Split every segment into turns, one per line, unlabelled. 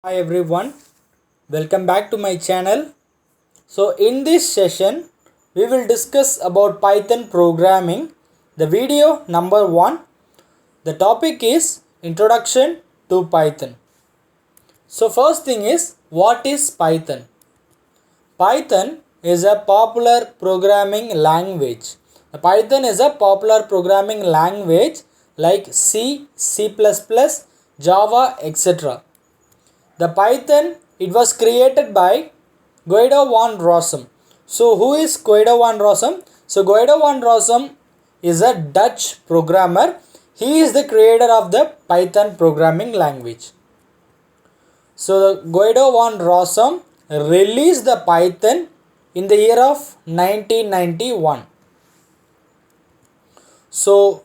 Hi everyone, welcome back to my channel. So in this session we will discuss about Python programming. The video number 1. The topic is Introduction to Python. So first thing is, what is Python? Python is a popular programming language. Python is a popular programming language like C, C++, Java, etc. The Python, it was created by Guido van Rossum. So who is Guido van Rossum? So Guido van Rossum is a Dutch programmer. He is the creator of the Python programming language. So Guido van Rossum released the Python in the year of 1991. So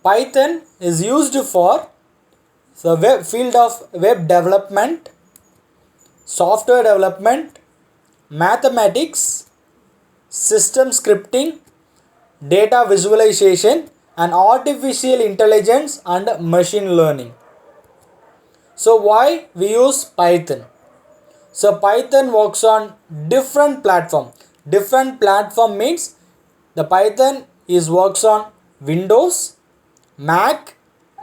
Python is used for the field of web development, software development, mathematics, system scripting, data visualization, and artificial intelligence and machine learning. So why we use Python? So Python works on different platform. Different platform means the Python is works on Windows, Mac,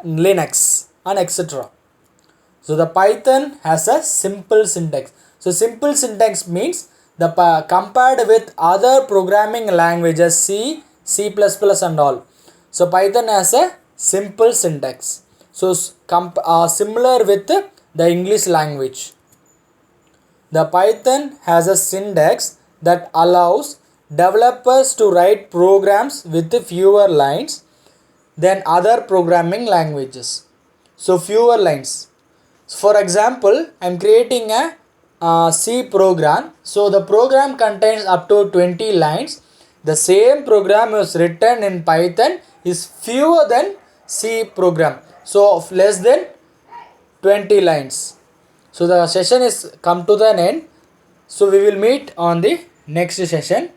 Linux, and etc. So the Python has a simple syntax. So simple syntax means the compared with other programming languages C, C++ and all. So Python has a simple syntax. So similar with the English language. The Python has a syntax that allows developers to write programs with fewer lines than other programming languages. So fewer lines. For example, I am creating a C program. So the program contains up to 20 lines. The same program is written in Python is fewer than C program. So of less than 20 lines. So the session is come to the end. So we will meet on the next session.